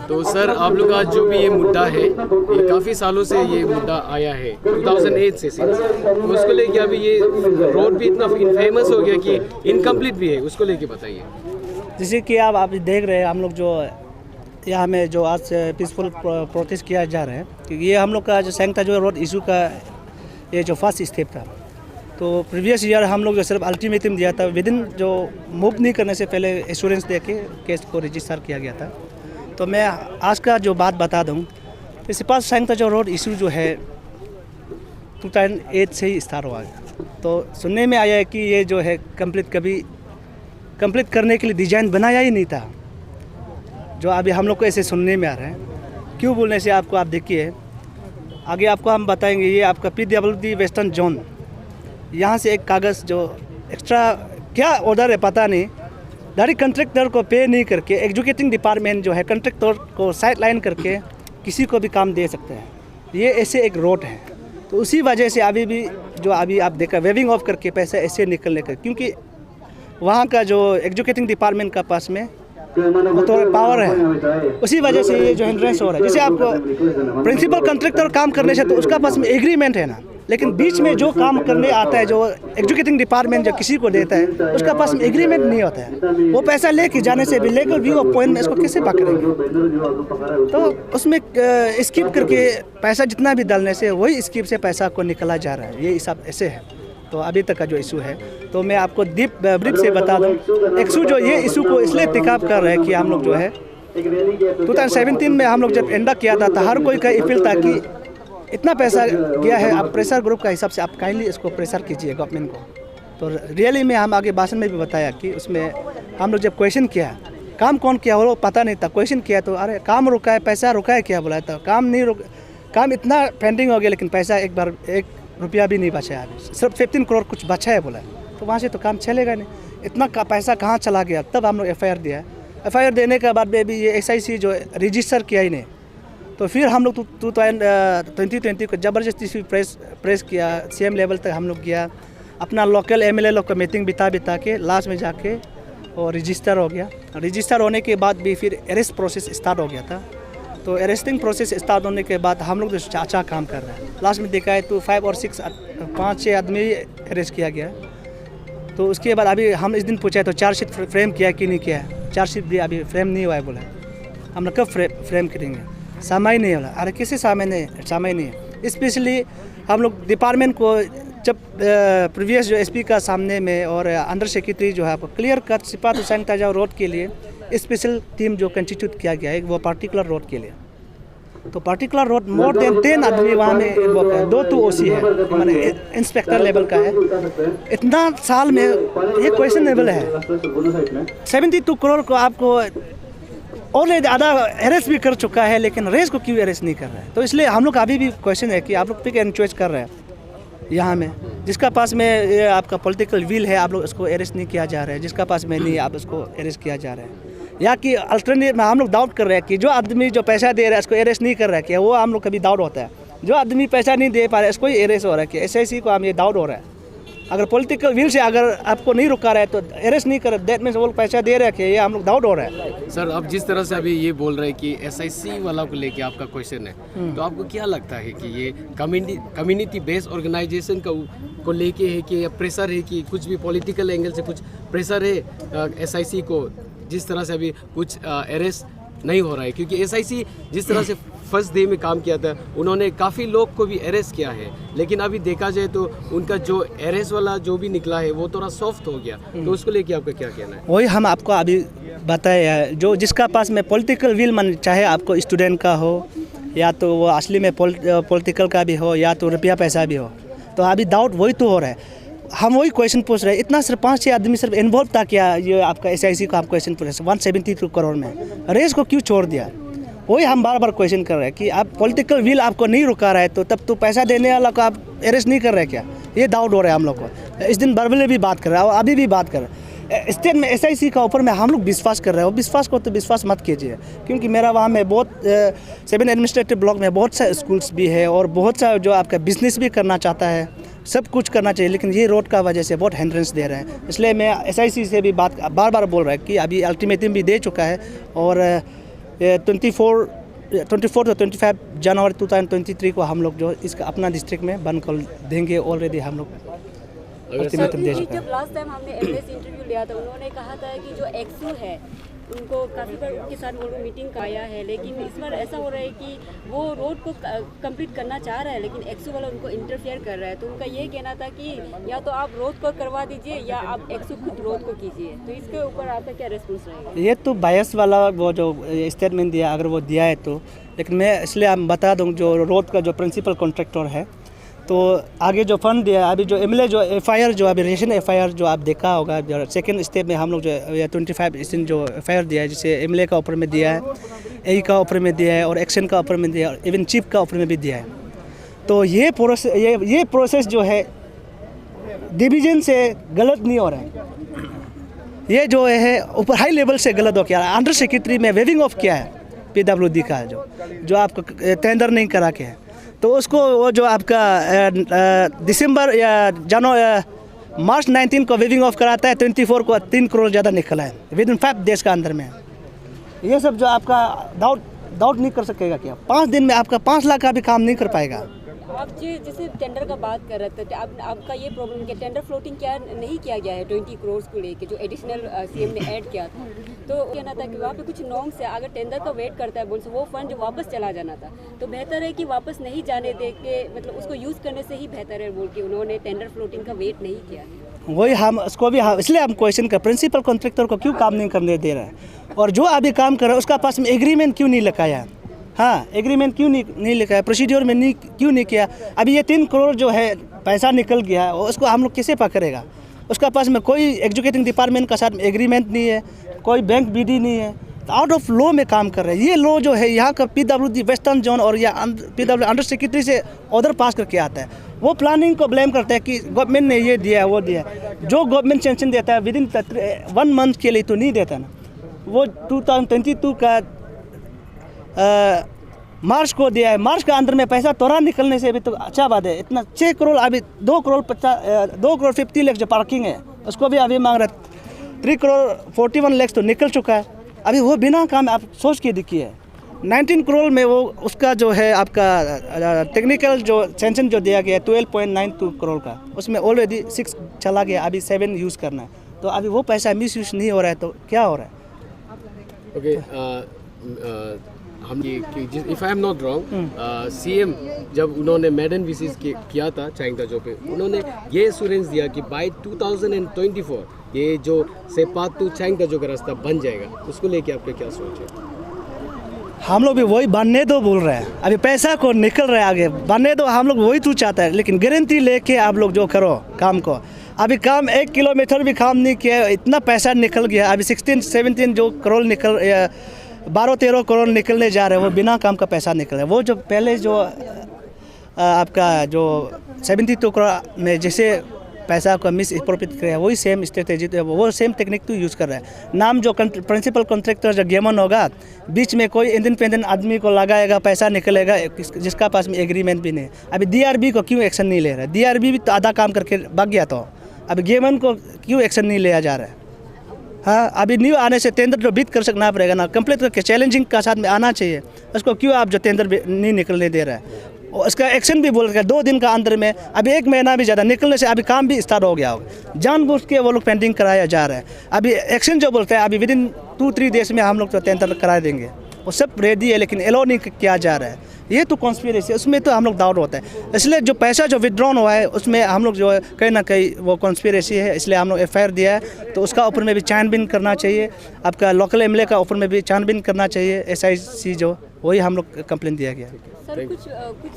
तो सर आप लोग का जो भी ये मुद्दा है, ये काफ़ी सालों से ये मुद्दा आया है 2008 से तो उसको लेके अभी ये रोड भी इतना फेमस हो गया कि इनकम्प्लीट भी है, उसको लेके बताइए। जैसे कि आप देख रहे हैं, हम लोग जो यहाँ में जो आज पीसफुल प्रोटेस्ट किया जा रहा है, क्योंकि ये हम लोग का जो संयुक्त जो रोड इशू का ये जो फर्स्ट स्टेप था। तो प्रीवियस ईयर हम लोग जो सिर्फ अल्टीमेटम दिया था, विदिन जो मूव नहीं करने से पहले एश्योरेंस दे के केस को रजिस्टर किया गया था। तो मैं आज का जो बात बता दूँ, प्रिंसिपल संयुक्त जो रोड इशू जो है 2008 से ही स्टार्ट हुआ है। तो सुनने में आया है कि ये जो है कंप्लीट करने के लिए डिजाइन बनाया ही नहीं था, जो अभी हम लोग को ऐसे सुनने में आ रहा है। क्यों बोलने से आपको आप देखिए, आगे आपको हम बताएंगे। ये आपका PWD वेस्टर्न जोन, यहाँ से एक कागज़ जो एक्स्ट्रा क्या ऑर्डर है पता नहीं, डायरेक्ट कंट्रैक्टर को पे नहीं करके एग्जीक्यूटिंग डिपार्टमेंट जो है कंट्रैक्टर को साइड लाइन करके किसी को भी काम दे सकते हैं। ये ऐसे एक रोड है, तो उसी वजह से अभी आप देखा वेविंग ऑफ करके पैसे ऐसे निकलने का, क्योंकि वहाँ का जो एग्जीक्यूटिंग डिपार्टमेंट का पास में तो पावर है, उसी वजह से ये जो हिंड्रेंस हो रहा है। जैसे आपको प्रिंसिपल कंट्रैक्टर काम करने से तो उसका पास में एग्रीमेंट है ना, लेकिन बीच में जो काम करने आता है, जो एग्जीक्यूटिंग डिपार्टमेंट जो किसी को देता है, उसका पास में एग्रीमेंट नहीं होता है। वो पैसा लेके जाने से भी लीगल व्यू ऑफ पॉइंट में इसको कैसे पकड़ेंगे? तो उसमें स्किप करके पैसा जितना भी डालने से वही स्किप से पैसा को निकला जा रहा है। ये हिसाब ऐसे है। तो अभी तक का जो इशू है, तो मैं आपको ब्रीफ से बता दूं, इशू जो ये इशू को इसलिए पिकअप कर रहे हैं कि हम लोग जो है 2017 में हम लोग जब एंड किया था, हर कोई का अपील था कि इतना पैसा गया है, आप प्रेशर ग्रुप का हिसाब से आप काइंडली इसको प्रेशर कीजिए गवर्नमेंट को। तो रियली में हम आगे भाषण में भी बताया कि उसमें हम लोग जब क्वेश्चन किया काम कौन किया वो पता नहीं था, क्वेश्चन किया तो अरे काम रुका है, पैसा रुका है क्या बोला था, काम इतना पेंडिंग हो गया लेकिन पैसा एक रुपया भी नहीं बचा है, सिर्फ 15 करोड़ कुछ बचा है बोला। तो वहाँ से तो काम चलेगा नहीं, इतना पैसा कहाँ चला गया? तब हम लोग FIR दिया। FIR देने के बाद में भी ये SIC जो रजिस्टर किया ही नहीं। तो फिर हम लोग 2020 को ज़बरदस्ती से प्रेस किया, CM लेवल तक हम लोग गया, अपना लोकल MLA लोग का मीटिंग बिता के लास्ट में जाके और रजिस्टर हो गया। रजिस्टर होने के बाद भी फिर अरेस्ट प्रोसेस स्टार्ट हो गया था। तो अरेस्टिंग प्रोसेस स्टार्ट होने के बाद हम लोग जो अच्छा काम कर रहे हैं, लास्ट में देखा है तो 5-6 आदमी अरेस्ट किया गया। तो उसके बाद अभी हम इस दिन पूछा है तो चार्जशीट फ्रेम किया कि नहीं किया है, चार्जशीट भी अभी फ्रेम नहीं हुआ है बोला। हम लोग कब फ्रेम करेंगे? समय नहीं होला। अरे किसी समय नहीं है। स्पेशली हम लोग डिपार्टमेंट को जब प्रीवियस जो SP का सामने में और अंडर सेक्रेटरी जो है आपको क्लियर कट सिपाही संयुक्त रोड के लिए स्पेशल टीम जो कंस्टिट्यूट किया गया है वो पार्टिकुलर रोड के लिए। तो पार्टिकुलर रोड मोर देन 10 आदमी वहाँ में इन्वॉल्व है, 2 तो OC है, मैंने इंस्पेक्टर लेवल का है। इतना साल में ये क्वेश्चनेबल है। 72 करोड़ को आपको ऑलरेडी आधा अरेस्ट भी कर चुका है, लेकिन रेस को क्यों अरेस्ट नहीं कर रहा है? तो इसलिए हम लोग अभी भी क्वेश्चन है कि आप लोग पिक एंड चॉइस कर रहे हैं यहाँ में, जिसका पास में ये आपका पॉलिटिकल विल है आप लोग उसको अरेस्ट नहीं किया जा रहा है, जिसका पास में नहीं आप उसको अरेस्ट किया जा रहा है। या कि अल्टरनेट में हम लोग डाउट कर रहे हैं कि जो आदमी जो पैसा दे रहा है इसको अरेस्ट नहीं कर रहा है क्या? वो हम लोग कभी डाउट होता है। जो आदमी पैसा नहीं दे पा रहा है इसको ही अरेस्ट हो रहा है कि SIC को हम ये डाउट हो रहा है। अगर पॉलिटिकल विल से अगर आपको नहीं रुका रहा है तो अरेस्ट नहीं कर, दैट मीन्स वो लोग पैसा दे रहे हैं, ये हम लोग डाउट हो रहा है। सर आप जिस तरह से अभी ये बोल रहे हैं कि SIC वाला को लेके आपका क्वेश्चन है, तो आपको क्या लगता है कि ये कम्युनिटी बेस्ड ऑर्गेनाइजेशन को लेके है कि प्रेशर है कि कुछ भी पॉलिटिकल एंगल से कुछ प्रेशर है SIC को, जिस तरह से अभी कुछ अरेस्ट नहीं हो रहा है? क्योंकि SIC जिस तरह से फर्स्ट डे में काम किया था, उन्होंने काफ़ी लोग को भी अरेस्ट किया है, लेकिन अभी देखा जाए तो उनका जो अरेस्ट वाला जो भी निकला है वो थोड़ा सॉफ्ट हो गया। तो उसको लेके आपका क्या कहना है? वही हम आपको अभी बताया, जो जिसका पास में पॉलिटिकल विल मन, चाहे आपको स्टूडेंट का हो या तो वो असली में पॉलिटिकल का भी हो या तो रुपया पैसा भी हो, तो अभी डाउट वही तो हो रहा है। हम वही क्वेश्चन पूछ रहे हैं, इतना सिर्फ 5-6 आदमी सिर्फ इन्वॉल्व था क्या ये आपका SIC को आप क्वेश्चन पूछ रहे हैं 172 करोड़ में, रेस को क्यों छोड़ दिया? वही हम बार बार क्वेश्चन कर रहे हैं कि आप पॉलिटिकल विल आपको नहीं रुका रहा है तो तब तो पैसा देने वाला को आप अरेस्ट नहीं कर रहे क्या? ये डाउट हो रहा है हम लोग को। इस दिन बरबले भी बात कर रहा है और अभी भी बात कर रहे हैं। स्टेट में SIC का ऊपर में हम लोग विश्वास कर रहे हैं, और विश्वास को तो विश्वास मत कीजिए, क्योंकि मेरा वहाँ में बहुत 7 एडमिनिस्ट्रेटिव ब्लॉक में बहुत सा स्कूल्स भी है और बहुत सा जो आपका बिजनेस भी करना चाहता है, सब कुछ करना चाहिए, लेकिन ये रोड का वजह से बहुत हिंड्रेंस दे रहे हैं। इसलिए मैं SIC से भी बात बार बार बोल रहा है कि अभी अल्टीमेटम भी दे चुका है और 24 to 25 जनवरी 2023 को हम लोग जो इसका अपना डिस्ट्रिक्ट में बंद कर देंगे। ऑलरेडी हम लोग अल्टीमेटम दे चुके हैं। जब लास्ट टाइम हमने एमएलए से इंटरव्यू लिया था, उन्होंने कहा था कि जो एक्सू है उनको काफ़ी बार उनके साथ वो लोग मीटिंग आया है, लेकिन इस बार ऐसा हो रहा है कि वो रोड को कंप्लीट करना चाह रहा है लेकिन एक्सू वाला उनको इंटरफेयर कर रहा है। तो उनका ये कहना था कि या तो आप रोड को करवा दीजिए या आप एक्सू खुद रोड को कीजिए। तो इसके ऊपर आपका क्या रिस्पॉन्स रहेगा? ये तो बायस वाला वो जो स्टेटमेंट दिया, अगर वो दिया है तो, लेकिन मैं इसलिए हम बता दूं जो रोड का जो प्रिंसिपल कॉन्ट्रैक्टर है तो आगे जो फंड दिया, अभी जो एमएलए जो एफआईआर जो अभी रिलेशन एफआईआर जो आप देखा होगा, जो सेकंड स्टेप में हम लोग जो 25% जो एफआईआर दिया है, जिसे एमएलए का ऊपर में दिया है, ए का ऊपर में दिया है और एक्शन का ऊपर में दिया है और इवन चीफ का ऊपर में भी दिया है। तो ये प्रोसेस जो है डिवीजन से गलत नहीं हो रहा है, ये जो है ऊपर हाई लेवल से गलत हो गया। अंडर सेक्रेटरी में वेविंग ऑफ किया है पीडब्ल्यूडी का जो आपको टेंडर नहीं करा के है, तो उसको वो जो आपका दिसंबर या मार्च 19 को वेविंग ऑफ कराता है, 24 को 3 करोड़ ज़्यादा निकला है विद इन 5 डेज का अंदर में। ये सब जो आपका डाउट नहीं कर सकेगा क्या? 5 दिन में आपका 5 लाख का भी काम नहीं कर पाएगा। आप जैसे टेंडर का बात कर रहे थे, आपका ये प्रॉब्लम क्या टेंडर फ्लोटिंग क्या नहीं किया गया है 20 करोड़ को लेके जो एडिशनल सीएम ने ऐड किया था? तो कहना था कि वहाँ पे कुछ नॉर्म्स है, अगर टेंडर का वेट करता है बोल से वो फंड जो वापस चला जाना था, तो बेहतर है कि वापस नहीं जाने दे के मतलब उसको यूज़ करने से ही बेहतर है बोल के उन्होंने टेंडर फ्लोटिंग का वेट नहीं किया। वही हम उसको भी इसलिए हम क्वेश्चन कर प्रिंसिपल कॉन्ट्रैक्टर को क्यों काम नहीं करने दे रहा है, और जो अभी काम कर रहा है उसका पास में एग्रीमेंट क्यों नहीं लिखाया है? हाँ, एग्रीमेंट क्यों नहीं लिखा है, प्रोसीड्योर में क्यों नहीं किया? अभी ये 3 करोड़ जो है पैसा निकल गया, उसको हम लोग कैसे पकड़ेगा? उसका पास में कोई एजुकेटिंग डिपार्टमेंट का साथ एग्रीमेंट नहीं है, कोई बैंक बीडी नहीं है, आउट ऑफ लॉ में काम कर रहे हैं। ये लॉ जो है यहाँ का पीडब्ल्यूडी वेस्टर्न जोन और या पीडब्ल्यू अंडर सेक्रेटरी से ऑर्डर पास करके आता है। वो प्लानिंग को ब्लेम करता है कि गवर्नमेंट ने ये दिया है वो दिया है। जो गवर्नमेंट सेंक्शन देता है विद इन 1 मंथ के लिए तो नहीं देता ना। वो 2022 का मार्च को दिया है, मार्च का अंदर में पैसा तोड़ा निकलने से अभी तो अच्छा बात है। इतना 6 करोड़ अभी 2 करोड़ 50 लाख जो पार्किंग है उसको भी अभी मांग रहा है। 3 करोड़ 41 लाख तो निकल चुका है, अभी वो बिना काम आप सोच के देखिए। 19 करोड़ में वो उसका जो है आपका टेक्निकल जो सेंक्शन जो दिया गया है 12.92 करोड़ का, उसमें ऑलरेडी 6 चला गया, अभी 7 यूज़ करना है। तो अभी वो पैसा मिस यूज नहीं हो रहा है तो क्या हो रहा है? ओके, हम ये if I am not wrong, CM जब उन्होंने मेडन विजिट किया था चाइंगताजो पे, उन्होंने ये एश्योरेंस दिया कि बाय 2024 ये जो सेपात टू चाइंगताजो का रास्ता बन जाएगा। उसको लेके आपका क्या सोच है? हम लोग भी वही बनने दो बोल रहे हैं, अभी पैसा को निकल रहा है आगे, बनने दो, हम लोग वही तो चाहता है। लेकिन गारंटी लेके आप लोग जो करो काम को, अभी काम 1 किलोमीटर भी काम नहीं किया, इतना पैसा निकल गया। अभी 16-17 जो करोड़ 12-13 करोड़ निकलने जा रहे हैं, वो बिना काम का पैसा निकल रहा है। वो जो पहले जो आपका जो 72 करोड़ में जैसे पैसा को मिस अप्रोप्रिएट किया, वही सेम स्ट्रेटेजी तो वो सेम टेक्निक तो यूज़ कर रहा है। नाम जो प्रिंसिपल कॉन्ट्रैक्टर जो गेमन होगा, बीच में कोई इंडिपेंडेंट आदमी को लगाएगा, पैसा निकलेगा जिसका पास में एग्रीमेंट भी नहीं। अभी डीआरबी को क्यों एक्शन नहीं ले रहा है? डीआरबी भी तो आधा काम करके भाग गया, तो अभी गेमन को क्यों एक्शन नहीं लिया जा रहा है? हाँ, अभी न्यू आने से टेंडर जो बीट कर सकना पड़ेगा ना, कंप्लीट करके चैलेंजिंग का साथ में आना चाहिए। उसको क्यों आप जो टेंडर नहीं निकलने दे रहा है? उसका एक्शन भी बोल रहा है 2 दिन का अंदर में, अभी 1 महीना भी ज़्यादा निकलने से अभी काम भी स्टार्ट हो गया होगा। जानबूझ के वो लोग पेंडिंग कराया जा रहा है। अभी एक्शन जो बोलते हैं अभी विद इन 2-3 डेज में हम लोग तो टेंडर करा देंगे, वो सब रेडी है, लेकिन एलो नहीं किया जा रहा है। ये तो कॉन्स्पिरेसी है, उसमें तो हम लोग डाउट होता है। इसलिए जो पैसा जो विड्रॉन हुआ है उसमें हम लोग जो है कहीं ना कहीं वो कॉन्स्पिरेसी है, इसलिए हम लोग एफआईआर दिया है। तो उसका ऊपर में भी छानबीन करना चाहिए, आपका लोकल एमएलए का ऊपर में भी छानबीन करना चाहिए। एसआईसी जो वही हम लोग कंप्लेंट दिया गया। सर कुछ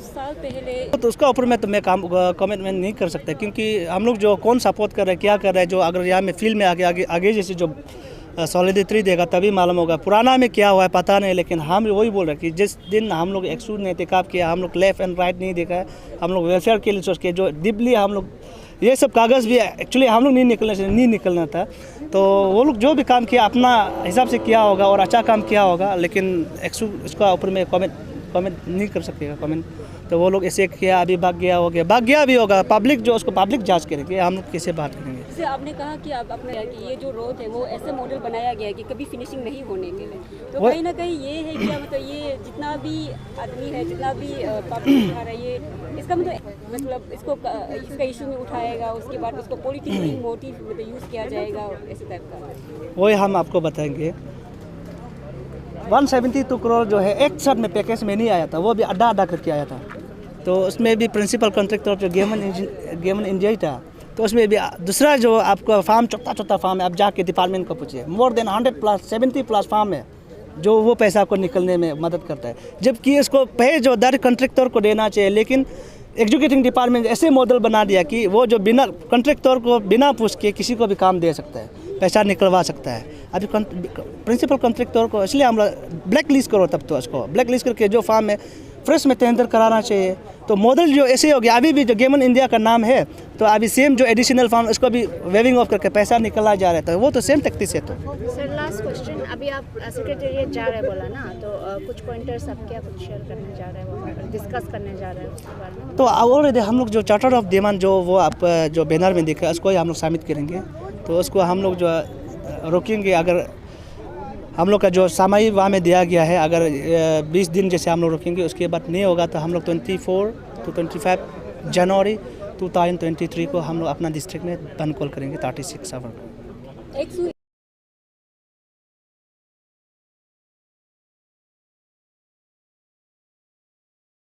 साल पहले तो उसका ऊपर में तो मैं कमेंटमेंट नहीं कर सकता, क्योंकि हम लोग जो कौन सपोर्ट कर रहे हैं, क्या कर रहे हैं, जो अगर यहाँ में फील्ड में आगे जैसे जो सॉलिडिटी देगा तभी मालूम होगा। पुराना में क्या हुआ है पता नहीं, लेकिन हम वही बोल रहे हैं कि जिस दिन हम लोग एक्सू ने एहतिकाब किया, हम लोग लेफ़्ट एंड राइट नहीं देखा है, हम लोग वेलफेयर के लिए सोच के जो डीपली हम लोग ये सब कागज़ भी एक्चुअली हम लोग नहीं निकलना था। तो वो लोग जो भी काम किया अपना हिसाब से किया होगा और अच्छा काम किया होगा, लेकिन एक्सू उसका ऊपर में कमेंट नहीं कर सकेगा कमेंट। तो वो लोग ऐसे किया, अभी भाग गया भी होगा, पब्लिक जो उसको पब्लिक जांच करेगी, हम लोग कैसे बात करेंगे? जैसे आपने कहा कि आप अपने कि ये जो रोड है वो ऐसे मॉडल बनाया गया है कि कभी फिनिशिंग नहीं होने के लिए, तो कहीं ना कहीं ये है क्या मतलब ये जितना भी आदमी है, जितना भी पब्लिक उठा रहा है, ये इसका मतलब इसका इशू में उठाएगा, उसके बाद उसको पॉलिटिकली मोटिव मतलब यूज़ किया जाएगा, ऐसे टाइप का। वही हम आपको बताएंगे। 172 करोड़ जो है एक साथ में पैकेज में नहीं आया था, वो भी अड्डा अड्डा करके आया था। तो उसमें भी प्रिंसिपल कॉन्ट्रैक्टर जो गेमन इंडिया था, तो उसमें भी दूसरा जो आपका फार्म छोटा फार्म है, आप जाके डिपार्टमेंट को पूछिए, मोर देन 170+ फार्म है जो वो पैसा को निकलने में मदद करता है। जबकि इसको पे जो डायरेक्ट कॉन्ट्रैक्टर को देना चाहिए, लेकिन एग्जीक्यूटिव डिपार्टमेंट ऐसे मॉडल बना दिया कि वो जो बिना कॉन्ट्रैक्टर को बिना पूछ के किसी को भी काम दे सकता है, पैसा निकलवा सकता है। अभी प्रिंसिपल कॉन्ट्रैक्टर को इसलिए हम ब्लैक लिस्ट करो, तब तो उसको ब्लैक लिस्ट करके जो फार्म है फ्रेश में टेंडर कराना चाहिए। तो मॉडल जो ऐसे हो गया, अभी भी जो गेमन इंडिया का नाम है, तो अभी सेम जो एडिशनल फार्म उसको भी वेविंग ऑफ करके पैसा निकला जा रहा था, वो तो सेम टैक्टिस है। तो सर लास्ट क्वेश्चन, अभी आप सेक्रेटेरिएट जा रहे बोला ना, तो कुछ पॉइंटर्स आप क्या कुछ शेयर करने जा रहे हैं, डिस्कस करने जा रहे हैं उसके बारे में? तो ऑलरेडी हम लोग जो चार्टर ऑफ डिमांड जो वो आप जो बैनर में देखा उसको ही हम लोग सबमिट करेंगे। तो उसको हम लोग जो रोकेंगे, अगर हम लोग का जो सामाई वहाँ में दिया गया है, अगर 20 दिन जैसे हम लोग रोकेंगे, उसके बाद नहीं होगा तो हम लोग 24 to 25 जनवरी 2023 को हम लोग अपना डिस्ट्रिक्ट में बंद कॉल करेंगे 36 आवर।